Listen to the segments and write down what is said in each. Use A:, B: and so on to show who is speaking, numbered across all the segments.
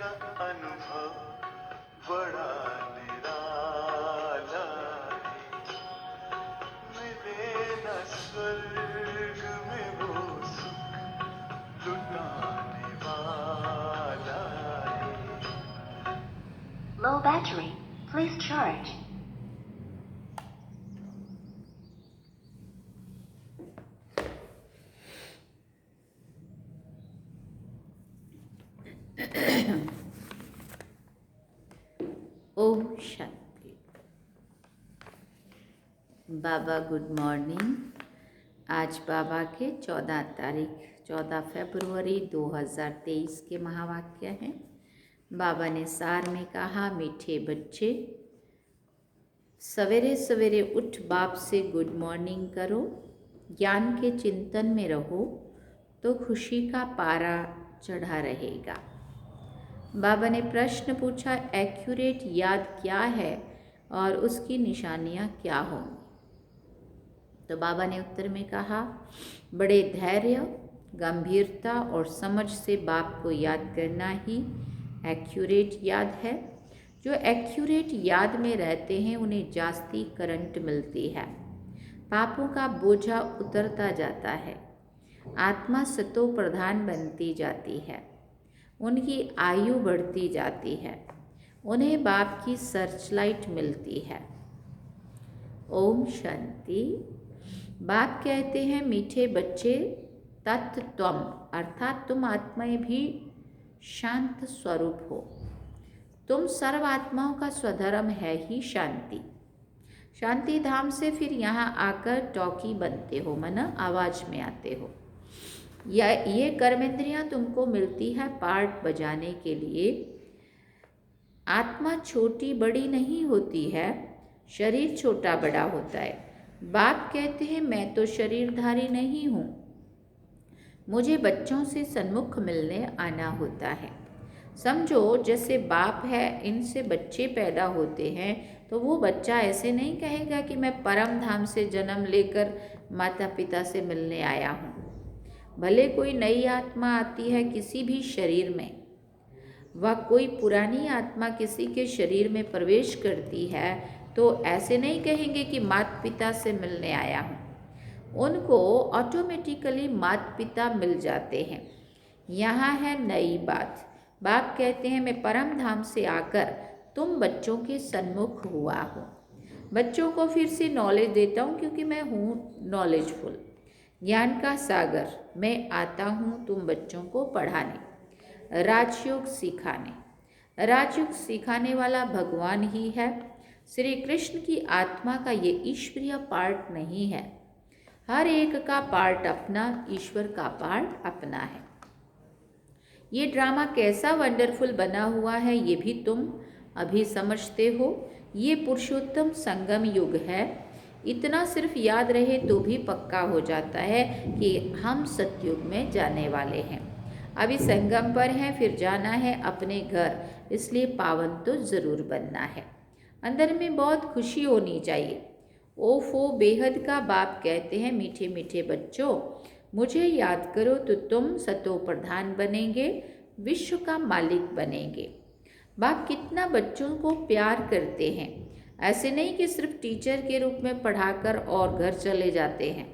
A: का अनुभव बड़ा निराला है। मिले न स्वर्ग में वो सुख लुटाने वाला है।
B: Low battery, please charge.
C: ओम शांति। बाबा गुड मॉर्निंग। आज बाबा के 14 फरवरी 2023 के महावाक्य हैं। बाबा ने सार में कहा, मीठे बच्चे, सवेरे सवेरे उठ बाप से गुड मॉर्निंग करो, ज्ञान के चिंतन में रहो तो खुशी का पारा चढ़ा रहेगा। बाबा ने प्रश्न पूछा, एक्यूरेट याद क्या है और उसकी निशानियाँ क्या होंगी? तो बाबा ने उत्तर में कहा, बड़े धैर्य, गंभीरता और समझ से बाप को याद करना ही एक्यूरेट याद है। जो एक्यूरेट याद में रहते हैं उन्हें जास्ती करंट मिलती है, पापों का बोझा उतरता जाता है, आत्मा सतो प्रधान बनती जाती है, उनकी आयु बढ़ती जाती है, उन्हें बाप की सर्चलाइट मिलती है। ओम शांति। बाप कहते हैं, मीठे बच्चे, तत्त्वम अर्थात तुम आत्माएं भी शांत स्वरूप हो। तुम सर्व आत्माओं का स्वधर्म है ही शांति। शांति धाम से फिर यहाँ आकर टॉकी बनते हो, माना आवाज में आते हो। या ये कर्मेंद्रियां तुमको मिलती है पार्ट बजाने के लिए। आत्मा छोटी बड़ी नहीं होती है, शरीर छोटा बड़ा होता है। बाप कहते हैं, मैं तो शरीरधारी नहीं हूँ, मुझे बच्चों से सन्मुख मिलने आना होता है। समझो जैसे बाप है, इनसे बच्चे पैदा होते हैं, तो वो बच्चा ऐसे नहीं कहेगा कि मैं परम धाम से जन्म लेकर माता पिता से मिलने आया हूँ। भले कोई नई आत्मा आती है किसी भी शरीर में, वह कोई पुरानी आत्मा किसी के शरीर में प्रवेश करती है, तो ऐसे नहीं कहेंगे कि माता पिता से मिलने आया हूँ। उनको ऑटोमेटिकली माता पिता मिल जाते हैं। यहाँ है नई बात। बाप कहते हैं, मैं परम धाम से आकर तुम बच्चों के सन्मुख हुआ हूँ। बच्चों को फिर से नॉलेज देता हूँ क्योंकि मैं हूँ नॉलेजफुल, ज्ञान का सागर। मैं आता हूँ तुम बच्चों को पढ़ाने, राजयोग सिखाने। राजयोग सिखाने वाला भगवान ही है। श्री कृष्ण की आत्मा का ये ईश्वरीय पार्ट नहीं है। हर एक का पार्ट अपना, ईश्वर का पार्ट अपना है। ये ड्रामा कैसा वंडरफुल बना हुआ है ये भी तुम अभी समझते हो। ये पुरुषोत्तम संगम युग है। इतना सिर्फ याद रहे तो भी पक्का हो जाता है कि हम सतयुग में जाने वाले हैं। अभी संगम पर हैं, फिर जाना है अपने घर, इसलिए पावन तो ज़रूर बनना है। अंदर में बहुत खुशी होनी चाहिए। ओफो बेहद का बाप कहते हैं, मीठे मीठे बच्चों, मुझे याद करो तो तुम सतो प्रधान बनेंगे, विश्व का मालिक बनेंगे। बाप कितना बच्चों को प्यार करते हैं। ऐसे नहीं कि सिर्फ टीचर के रूप में पढ़ाकर और घर चले जाते हैं।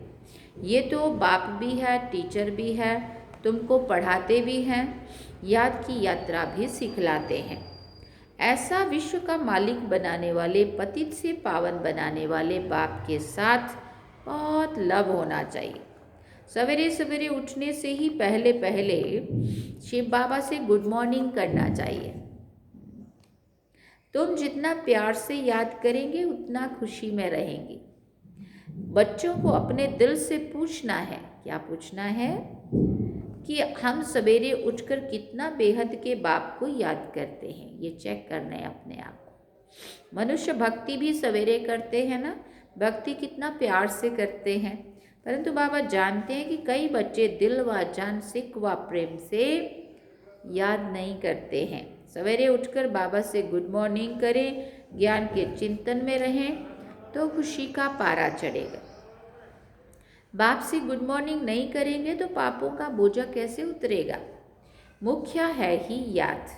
C: ये तो बाप भी है, टीचर भी है, तुमको पढ़ाते भी हैं, याद की यात्रा भी सिखलाते हैं। ऐसा विश्व का मालिक बनाने वाले, पतित से पावन बनाने वाले बाप के साथ बहुत लव होना चाहिए। सवेरे सवेरे उठने से ही पहले पहले शिव बाबा से गुड मॉर्निंग करना चाहिए। तुम जितना प्यार से याद करेंगे उतना खुशी में रहेंगे। बच्चों को अपने दिल से पूछना है, क्या पूछना है कि हम सवेरे उठकर कितना बेहद के बाप को याद करते हैं। ये चेक करना है अपने आप को। मनुष्य भक्ति भी सवेरे करते हैं ना, भक्ति कितना प्यार से करते हैं, परंतु बाबा जानते हैं कि कई बच्चे दिल व जान सिक व प्रेम से याद नहीं करते हैं। सवेरे उठकर बाबा से गुड मॉर्निंग करें, ज्ञान के चिंतन में रहें तो खुशी का पारा चढ़ेगा। बाप से गुड मॉर्निंग नहीं करेंगे तो पापों का बोझा कैसे उतरेगा। मुख्य है ही याद।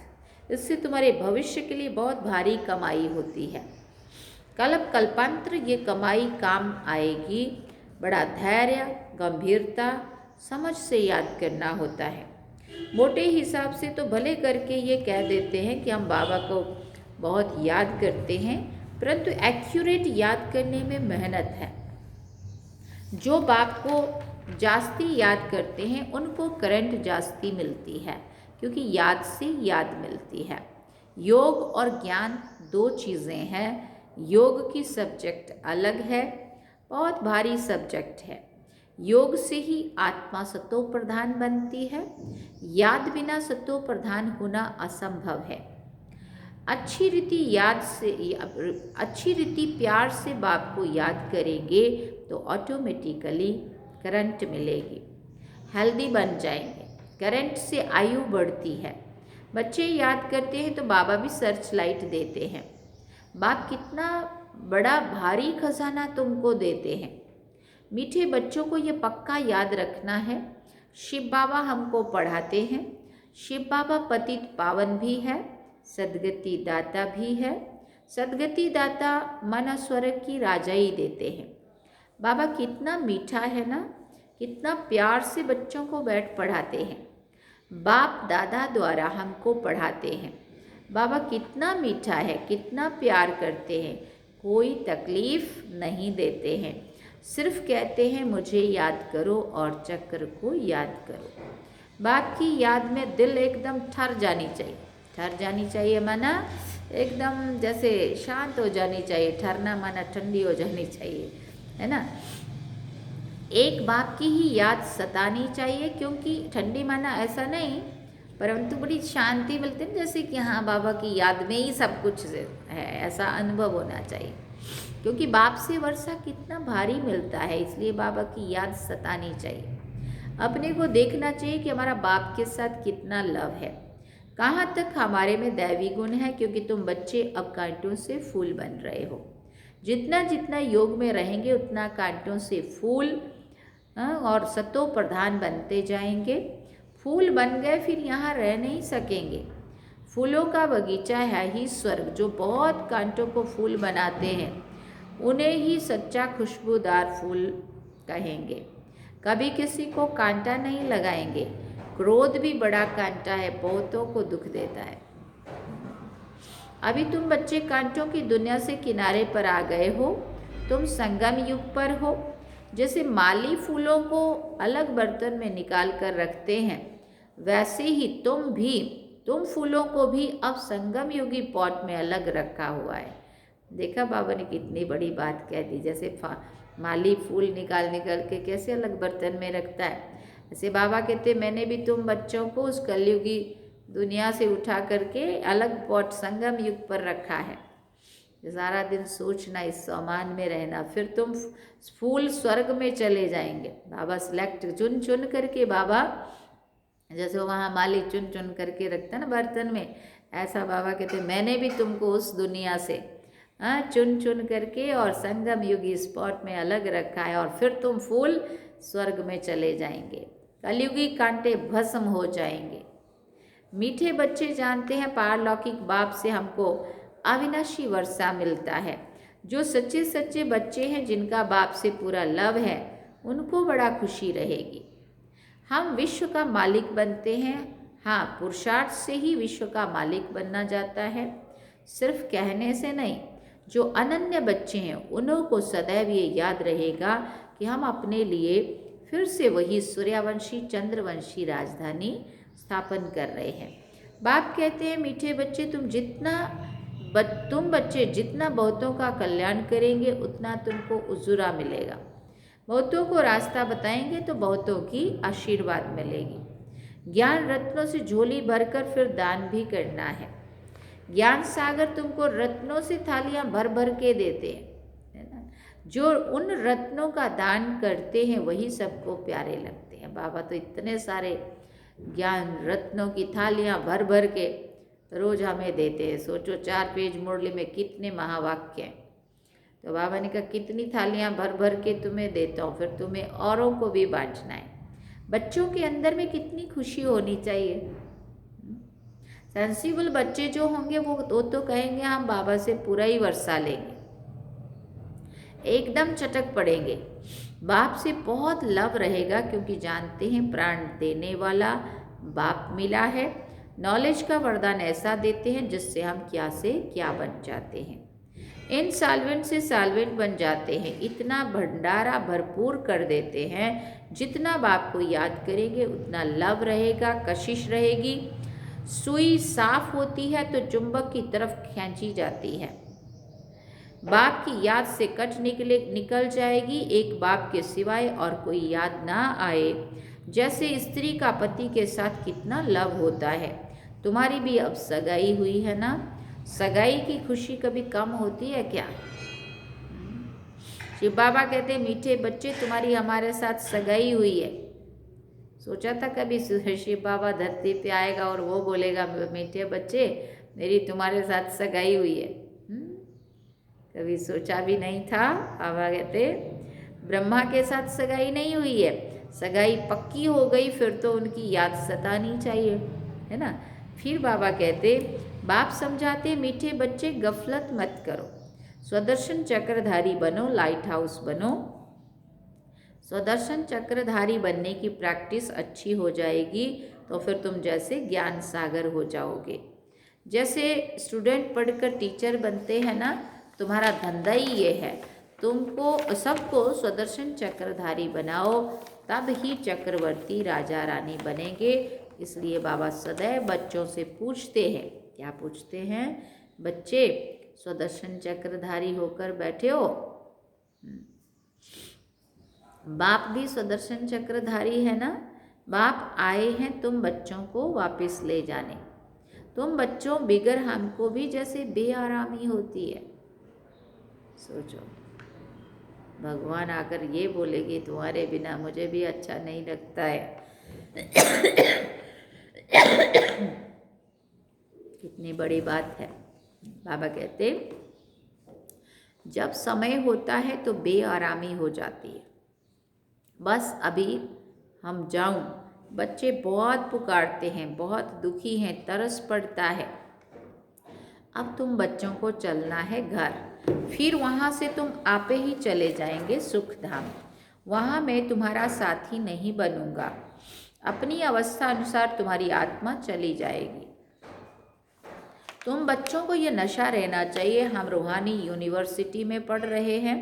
C: इससे तुम्हारे भविष्य के लिए बहुत भारी कमाई होती है। कल्पांतर ये कमाई काम आएगी। बड़ा धैर्य, गंभीरता, समझ से याद करना होता है। मोटे हिसाब से तो भले करके ये कह देते हैं कि हम बाबा को बहुत याद करते हैं, परंतु एक्यूरेट याद करने में मेहनत है। जो बाप को जास्ती याद करते हैं उनको करंट जास्ती मिलती है, क्योंकि याद से याद मिलती है। योग और ज्ञान दो चीज़ें हैं। योग की सब्जेक्ट अलग है, बहुत भारी सब्जेक्ट है। योग से ही आत्मा सतो प्रधान बनती है। याद बिना सतो प्रधान होना असंभव है। अच्छी रीति प्यार से बाप को याद करेंगे तो ऑटोमेटिकली करंट मिलेगी, हेल्दी बन जाएंगे। करंट से आयु बढ़ती है। बच्चे याद करते हैं तो बाबा भी सर्च लाइट देते हैं। बाप कितना बड़ा भारी खजाना तुमको देते हैं। मीठे बच्चों को ये पक्का याद रखना है। शिव बाबा हमको पढ़ाते हैं। शिव बाबा पतित पावन भी है, सदगति दाता भी है। सदगति दाता मन स्वर्ग की राजाई देते हैं। बाबा कितना मीठा है ना, कितना प्यार से बच्चों को बैठ पढ़ाते हैं। बाप दादा द्वारा हमको पढ़ाते हैं। बाबा कितना मीठा है, कितना प्यार करते हैं, कोई तकलीफ नहीं देते हैं। सिर्फ कहते हैं मुझे याद करो और चक्र को याद करो। बाप की याद में दिल एकदम ठर जानी चाहिए। ठर जानी चाहिए माना एकदम जैसे शांत हो जानी चाहिए। ठरना माना ठंडी हो जानी चाहिए, है ना। एक बाप की ही याद सतानी चाहिए, क्योंकि ठंडी माना ऐसा नहीं, परंतु बड़ी शांति मिलती है, जैसे कि हाँ बाबा की याद में ही सब कुछ है, ऐसा अनुभव होना चाहिए। क्योंकि बाप से वर्षा कितना भारी मिलता है, इसलिए बाबा की याद सतानी चाहिए। अपने को देखना चाहिए कि हमारा बाप के साथ कितना लव है, कहाँ तक हमारे में दैवी गुण है। क्योंकि तुम बच्चे अब कांटों से फूल बन रहे हो। जितना जितना योग में रहेंगे उतना कांटों से फूल और सतो प्रधान बनते जाएंगे। फूल बन गए फिर यहाँ रह नहीं सकेंगे। फूलों का बगीचा है ही स्वर्ग। जो बहुत कांटों को फूल बनाते हैं उन्हें ही सच्चा खुशबूदार फूल कहेंगे। कभी किसी को कांटा नहीं लगाएंगे। क्रोध भी बड़ा कांटा है, बहुतों को दुख देता है। अभी तुम बच्चे कांटों की दुनिया से किनारे पर आ गए हो। तुम संगम युग पर हो। जैसे माली फूलों को अलग बर्तन में निकाल कर रखते हैं, वैसे ही तुम फूलों को भी अब संगम युगी पॉट में अलग रखा हुआ है। देखा बाबा ने कितनी बड़ी बात कह दी। जैसे माली फूल निकाल के कैसे अलग बर्तन में रखता है, ऐसे बाबा कहते मैंने भी तुम बच्चों को उस कलयुगी दुनिया से उठा करके अलग पॉट संगम युग पर रखा है। सारा दिन सोचना, इस सामान में रहना, फिर तुम फूल स्वर्ग में चले जाएंगे। बाबा सिलेक्ट चुन करके, बाबा जैसे वहाँ माली चुन करके रखता है ना बर्तन में, ऐसा बाबा कहते मैंने भी तुमको उस दुनिया से चुन करके और संगम युगी स्पॉट में अलग रखा है, और फिर तुम फूल स्वर्ग में चले जाएंगे। कलयुगी कांटे भस्म हो जाएंगे। मीठे बच्चे जानते हैं पारलौकिक बाप से हमको अविनाशी वर्षा मिलता है। जो सच्चे सच्चे बच्चे हैं, जिनका बाप से पूरा लव है, उनको बड़ा खुशी रहेगी। हम विश्व का मालिक बनते हैं। हाँ, पुरुषार्थ से ही विश्व का मालिक बनना जाता है, सिर्फ कहने से नहीं। जो अनन्य बच्चे हैं उन्हों को सदैव ये याद रहेगा कि हम अपने लिए फिर से वही सूर्यवंशी चंद्रवंशी राजधानी स्थापन कर रहे हैं। बाप कहते हैं मीठे बच्चे, तुम बच्चे जितना बहुतों का कल्याण करेंगे उतना तुमको उजुरा मिलेगा। बहुतों को रास्ता बताएंगे तो बहुतों की आशीर्वाद मिलेगी। ज्ञान रत्नों से झोली भरकर फिर दान भी करना है। ज्ञान सागर तुमको रत्नों से थालियां भर भर के देते हैं, है ना। जो उन रत्नों का दान करते हैं वही सबको प्यारे लगते हैं। बाबा तो इतने सारे ज्ञान रत्नों की थालियां भर भर के रोज हमें देते हैं। सोचो 4 पेज मुरली में कितने महावाक्य हैं। तो बाबा ने कहा कितनी थालियां भर भर के तुम्हें देता हूँ, फिर तुम्हें औरों को भी बांटना है। बच्चों के अंदर में कितनी खुशी होनी चाहिए। सेंसिबल बच्चे जो होंगे वो तो कहेंगे हम बाबा से पूरा ही वर्षा लेंगे, एकदम चटक पड़ेंगे। बाप से बहुत लव रहेगा क्योंकि जानते हैं प्राण देने वाला बाप मिला है। नॉलेज का वरदान ऐसा देते हैं जिससे हम क्या से क्या बन जाते हैं, इनसॉल्वेंट से सॉल्वेंट बन जाते हैं। इतना भंडारा भरपूर कर देते हैं, जितना बाप को याद करेंगे उतना लव रहेगा, कशिश रहेगी। सुई साफ होती है तो चुंबक की तरफ खींची जाती है। बाप की याद से कट निकल जाएगी, एक बाप के सिवाय और कोई याद ना आए। जैसे स्त्री का पति के साथ कितना लव होता है। तुम्हारी भी अब सगाई हुई है ना, सगाई की खुशी कभी कम होती है क्या? शिव बाबा कहते हैं मीठे बच्चे तुम्हारी हमारे साथ सगाई हुई है। सोचा था कभी शिव बाबा धरती पे आएगा और वो बोलेगा मीठे बच्चे मेरी तुम्हारे साथ सगाई हुई है? कभी सोचा भी नहीं था। बाबा कहते ब्रह्मा के साथ सगाई नहीं हुई है, सगाई पक्की हो गई फिर तो उनकी याद सतानी चाहिए, है ना। फिर बाबा कहते बाप समझाते मीठे बच्चे गफलत मत करो, स्वदर्शन चक्रधारी बनो, लाइट हाउस बनो। स्वदर्शन चक्रधारी बनने की प्रैक्टिस अच्छी हो जाएगी तो फिर तुम जैसे ज्ञान सागर हो जाओगे। जैसे स्टूडेंट पढ़कर टीचर बनते हैं ना, तुम्हारा धंधा ही ये है, तुमको सबको स्वदर्शन चक्रधारी बनाओ, तब ही चक्रवर्ती राजा रानी बनेंगे। इसलिए बाबा सदैव बच्चों से पूछते हैं, क्या पूछते हैं? बच्चे स्वदर्शन चक्रधारी होकर बैठे हो? बाप भी स्वदर्शन चक्रधारी है ना। बाप आए हैं तुम बच्चों को वापस ले जाने। तुम बच्चों बिगर हमको भी जैसे बेआरामी होती है। सोचो, भगवान आकर ये बोलेगी तुम्हारे बिना मुझे भी अच्छा नहीं लगता है। कितनी बड़ी बात है। बाबा कहते जब समय होता है तो बेआरामी हो जाती है, बस अभी हम जाऊं। बच्चे बहुत पुकारते हैं, बहुत दुखी हैं, तरस पड़ता है। अब तुम बच्चों को चलना है घर, फिर वहाँ से तुम आपे ही चले जाएंगे सुख धाम। वहाँ मैं तुम्हारा साथी नहीं बनूंगा, अपनी अवस्था अनुसार तुम्हारी आत्मा चली जाएगी। तुम बच्चों को ये नशा रहना चाहिए हम रूहानी यूनिवर्सिटी में पढ़ रहे हैं,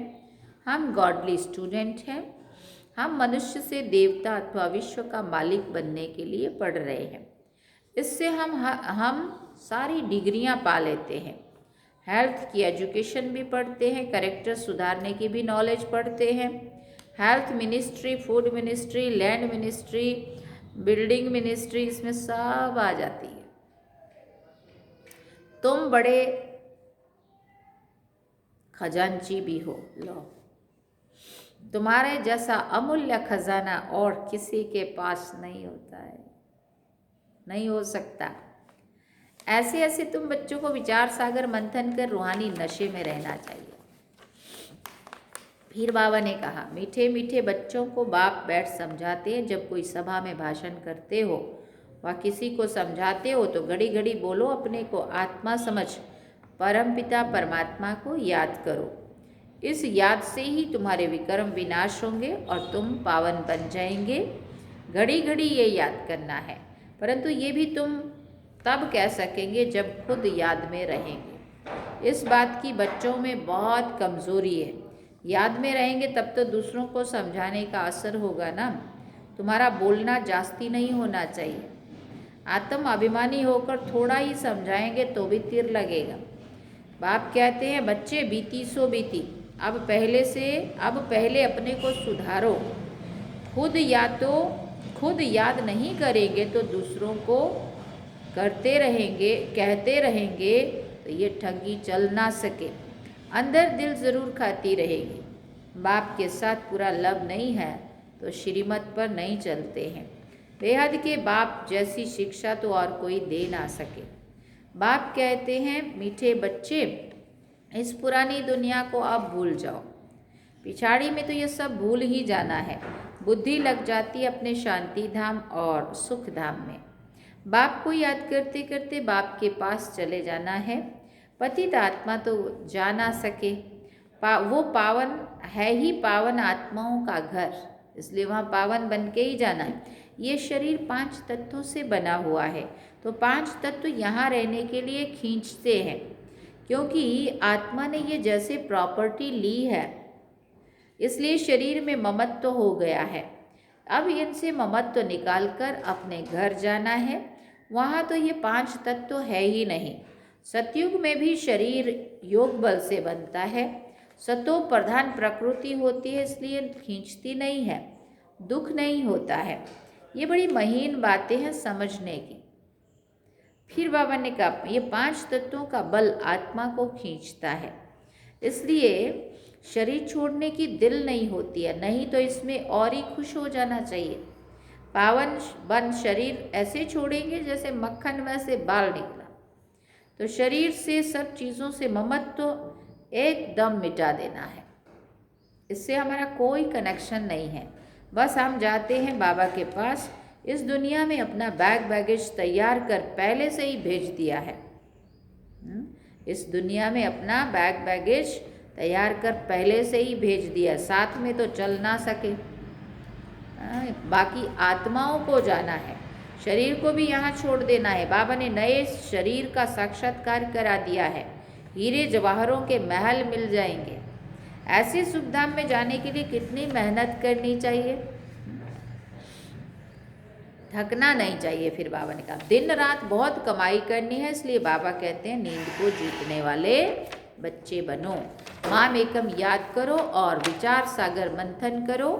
C: हम गॉडली स्टूडेंट हैं, हम मनुष्य से देवता अथवा विश्व का मालिक बनने के लिए पढ़ रहे हैं। इससे हम सारी डिग्रियां पा लेते हैं। हेल्थ की एजुकेशन भी पढ़ते हैं, कैरेक्टर सुधारने की भी नॉलेज पढ़ते हैं। Health ministry, food ministry, land ministry, building ministry, इसमें सब आ जाती है। तुम बड़े खजांची भी हो। लो, तुम्हारे जैसा अमूल्य खजाना और किसी के पास नहीं होता है, नहीं हो सकता। ऐसे ऐसे तुम बच्चों को विचार सागर मंथन कर रूहानी नशे में रहना चाहिए। फिर बाबा ने कहा मीठे मीठे बच्चों को बाप बैठ समझाते हैं। जब कोई सभा में भाषण करते हो व किसी को समझाते हो तो घड़ी घड़ी बोलो अपने को आत्मा समझ परमपिता परमात्मा को याद करो। इस याद से ही तुम्हारे विकर्म विनाश होंगे और तुम पावन बन जाएंगे। घड़ी घड़ी ये याद करना है, परंतु ये भी तुम तब कह सकेंगे जब खुद याद में रहेंगे। इस बात की बच्चों में बहुत कमज़ोरी है। याद में रहेंगे तब तो दूसरों को समझाने का असर होगा ना। तुम्हारा बोलना जास्ती नहीं होना चाहिए। आत्म अभिमानी होकर थोड़ा ही समझाएंगे तो भी तीर लगेगा। बाप कहते हैं बच्चे बीती सो बीती, अब पहले अपने को सुधारो। खुद याद नहीं करेंगे तो दूसरों को कहते रहेंगे तो ये ठगी चल ना सके। अंदर दिल ज़रूर खाती रहेगी। बाप के साथ पूरा लव नहीं है तो श्रीमत पर नहीं चलते हैं। बेहद के बाप जैसी शिक्षा तो और कोई दे ना सके। बाप कहते हैं मीठे बच्चे इस पुरानी दुनिया को अब भूल जाओ। पिछाड़ी में तो ये सब भूल ही जाना है। बुद्धि लग जाती है अपने शांति धाम और सुख धाम में। बाप को याद करते करते बाप के पास चले जाना है। पतित आत्मा तो जा ना सके, वो पावन है ही पावन आत्माओं का घर, इसलिए वहाँ पावन बन के ही जाना है। ये शरीर 5 तत्वों से बना हुआ है, तो 5 तत्व यहाँ रहने के लिए खींचते हैं, क्योंकि आत्मा ने ये जैसे प्रॉपर्टी ली है, इसलिए शरीर में ममत्व हो गया है। अब इनसे ममत्व निकालकर अपने घर जाना है। वहाँ तो ये 5 तत्व है ही नहीं। सतयुग में भी शरीर योग बल से बनता है। सतो प्रधान प्रकृति होती है, इसलिए खींचती नहीं है, दुख नहीं होता है। ये बड़ी महीन बातें हैं समझने की। फिर बाबा ने कहा ये 5 तत्वों का बल आत्मा को खींचता है, इसलिए शरीर छोड़ने की दिल नहीं होती है, नहीं तो इसमें और ही खुश हो जाना चाहिए। पावन बन शरीर ऐसे छोड़ेंगे जैसे मक्खन में से बाल निकला। तो शरीर से सब चीज़ों से ममत्व एकदम मिटा देना है, इससे हमारा कोई कनेक्शन नहीं है। बस हम जाते हैं बाबा के पास। इस दुनिया में अपना बैग बैगेज तैयार कर पहले से ही भेज दिया है। इस दुनिया में अपना बैग बैगेज तैयार कर पहले से ही भेज दिया, साथ में तो चल ना सके। बाकी आत्माओं को जाना है, शरीर को भी यहाँ छोड़ देना है। बाबा ने नए शरीर का साक्षात्कार करा दिया है। हीरे जवाहरों के महल मिल जाएंगे। ऐसे सुखधाम में जाने के लिए कितनी मेहनत करनी चाहिए, थकना नहीं चाहिए। फिर बाबा ने कहा दिन रात बहुत कमाई करनी है, इसलिए बाबा कहते हैं नींद को जीतने वाले बच्चे बनो। माम एकम याद करो और विचार सागर मंथन करो।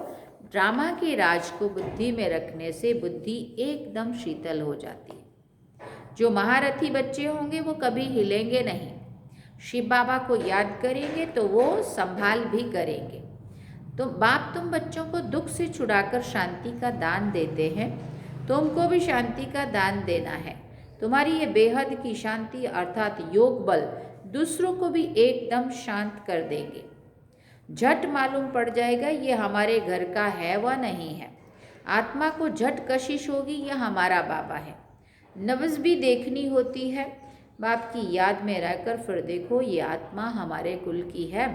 C: ड्रामा के राज को बुद्धि में रखने से बुद्धि एकदम शीतल हो जाती है। जो महारथी बच्चे होंगे वो कभी हिलेंगे नहीं। शिव बाबा को याद करेंगे तो वो संभाल भी करेंगे। तो बाप तुम बच्चों को दुख से छुड़ाकर शांति का दान देते हैं, तुमको भी शांति का दान देना है। तुम्हारी ये बेहद की शांति अर्थात योग बल दूसरों को भी एकदम शांत कर देंगे। झट मालूम पड़ जाएगा ये हमारे घर का है व नहीं है। आत्मा को झट कशिश होगी यह हमारा बाबा है। नब्ज़ भी देखनी होती है। बाप की याद में रहकर फिर देखो ये आत्मा हमारे कुल की है।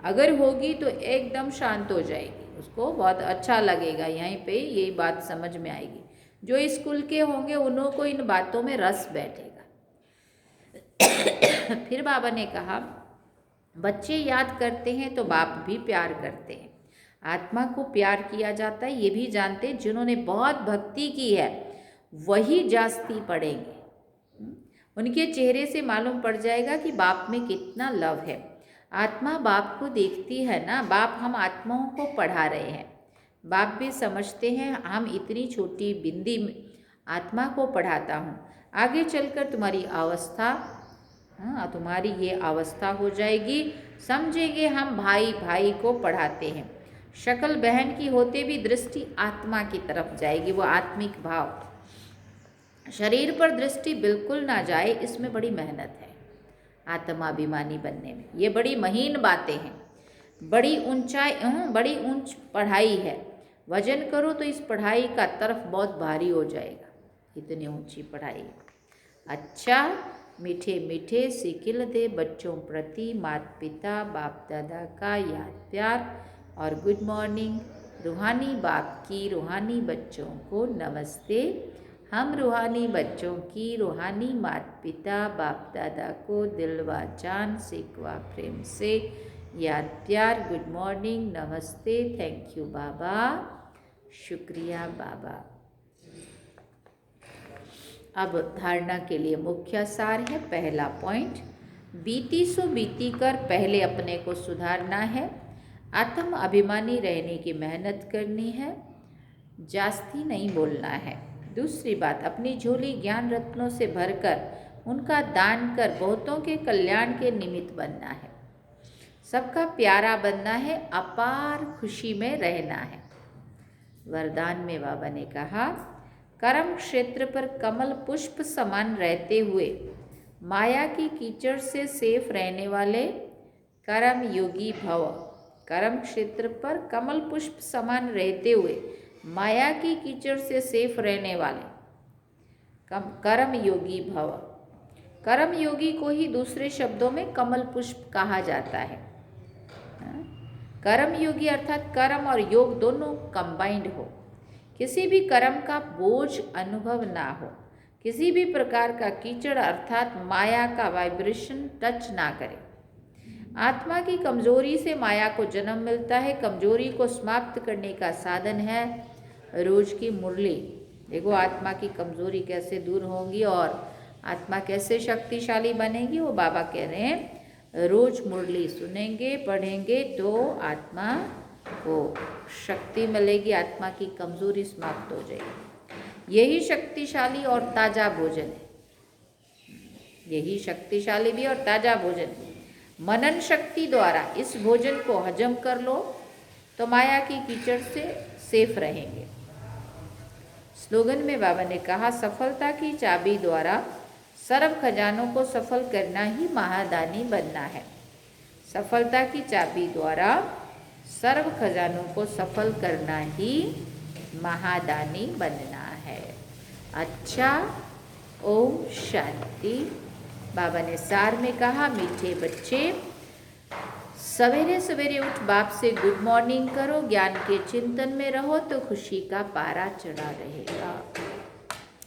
C: अगर होगी तो एकदम शांत हो जाएगी, उसको बहुत अच्छा लगेगा। यहीं पे ये बात समझ में आएगी। जो इस कुल के होंगे उन्हों को इन बातों में रस बैठेगा। फिर बाबा ने कहा बच्चे याद करते हैं तो बाप भी प्यार करते हैं। आत्मा को प्यार किया जाता है ये भी जानते हैं। जिन्होंने बहुत भक्ति की है वही जास्ती पढ़ेंगे। उनके चेहरे से मालूम पड़ जाएगा कि बाप में कितना लव है। आत्मा बाप को देखती है ना, बाप हम आत्माओं को पढ़ा रहे हैं। बाप भी समझते हैं हम इतनी छोटी बिंदी में आत्मा को पढ़ाता हूँ, आगे चलकर तुम्हारी अवस्था तुम्हारी ये अवस्था हो जाएगी। समझेंगे हम भाई भाई को पढ़ाते हैं। शक्ल बहन की होते भी दृष्टि आत्मा की तरफ जाएगी, वो आत्मिक भाव। शरीर पर दृष्टि बिल्कुल ना जाए, इसमें बड़ी मेहनत है आत्माभिमानी बनने में। ये बड़ी महीन बातें हैं, बड़ी बड़ी ऊंच पढ़ाई है। वजन करो तो इस पढ़ाई का तरफ बहुत भारी हो जाएगा, इतनी ऊंची पढ़ाई। अच्छा मीठे मीठे सिकिल दे बच्चों प्रति माता पिता बाप दादा का याद प्यार और गुड मॉर्निंग। रूहानी बाप की रूहानी बच्चों को नमस्ते। हम रूहानी बच्चों की रूहानी माता पिता बाप दादा को दिल व जान सिकवा प्रेम से याद प्यार गुड मॉर्निंग नमस्ते। थैंक यू बाबा, शुक्रिया बाबा। अब धारणा के लिए मुख्य सार है। पहला पॉइंट, बीती सो बीती कर पहले अपने को सुधारना है। आत्म अभिमानी रहने की मेहनत करनी है, जास्ती नहीं बोलना है। दूसरी बात, अपनी झोली ज्ञान रत्नों से भरकर उनका दान कर बहुतों के कल्याण के निमित्त बनना है। सबका प्यारा बनना है, अपार खुशी में रहना है। वरदान में बाबा ने कहा कर्म क्षेत्र पर कमल पुष्प समान रहते हुए माया की कीचड़ से सेफ रहने वाले कर्म योगी भव। कर्म क्षेत्र पर कमल पुष्प समान रहते हुए माया की कीचड़ से सेफ रहने वाले कर्म योगी भव। कर्म योगी को ही दूसरे शब्दों में कमल पुष्प कहा जाता है। कर्म योगी अर्थात कर्म और योग दोनों कंबाइंड हो, किसी भी कर्म का बोझ अनुभव ना हो, किसी भी प्रकार का कीचड़ अर्थात माया का वाइब्रेशन टच ना करे। आत्मा की कमजोरी से माया को जन्म मिलता है। कमजोरी को समाप्त करने का साधन है रोज की मुरली। देखो आत्मा की कमजोरी कैसे दूर होगी और आत्मा कैसे शक्तिशाली बनेगी, वो बाबा कह रहे हैं रोज मुरली सुनेंगे पढ़ेंगे तो आत्मा को शक्ति मिलेगी, आत्मा की कमजोरी समाप्त हो जाएगी। यही शक्तिशाली और ताज़ा भोजन है, यही शक्तिशाली भी और ताज़ा भोजन है। मनन शक्ति द्वारा इस भोजन को हजम कर लो तो माया की कीचड़ से सेफ रहेंगे। स्लोगन में बाबा ने कहा, सफलता की चाबी द्वारा सर्व खजानों को सफल करना ही महादानी बनना है। सफलता की चाबी द्वारा सर्व खजानों को सफल करना ही महादानी बनना है। अच्छा, ओम शांति। बाबा ने सार में कहा, मीठे बच्चे सवेरे सवेरे उठ बाप से गुड मॉर्निंग करो, ज्ञान के चिंतन में रहो तो खुशी का पारा चढ़ा रहेगा।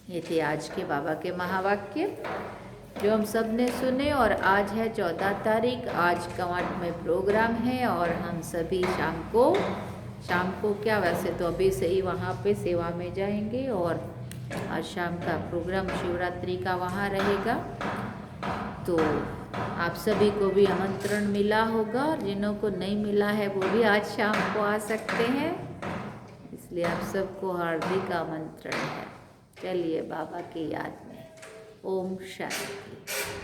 C: ये थे आज के बाबा के महावाक्य जो हम सब ने सुने। और आज है 14 तारीख, आज कवाट में प्रोग्राम है और हम सभी शाम को क्या, वैसे तो अभी से ही वहाँ पे सेवा में जाएंगे और आज शाम का प्रोग्राम शिवरात्रि का वहाँ रहेगा। तो आप सभी को भी आमंत्रण मिला होगा और जिन्हों को नहीं मिला है वो भी आज शाम को आ सकते हैं, इसलिए आप सबको हार्दिक आमंत्रण है। चलिए बाबा की याद में ओम शांति।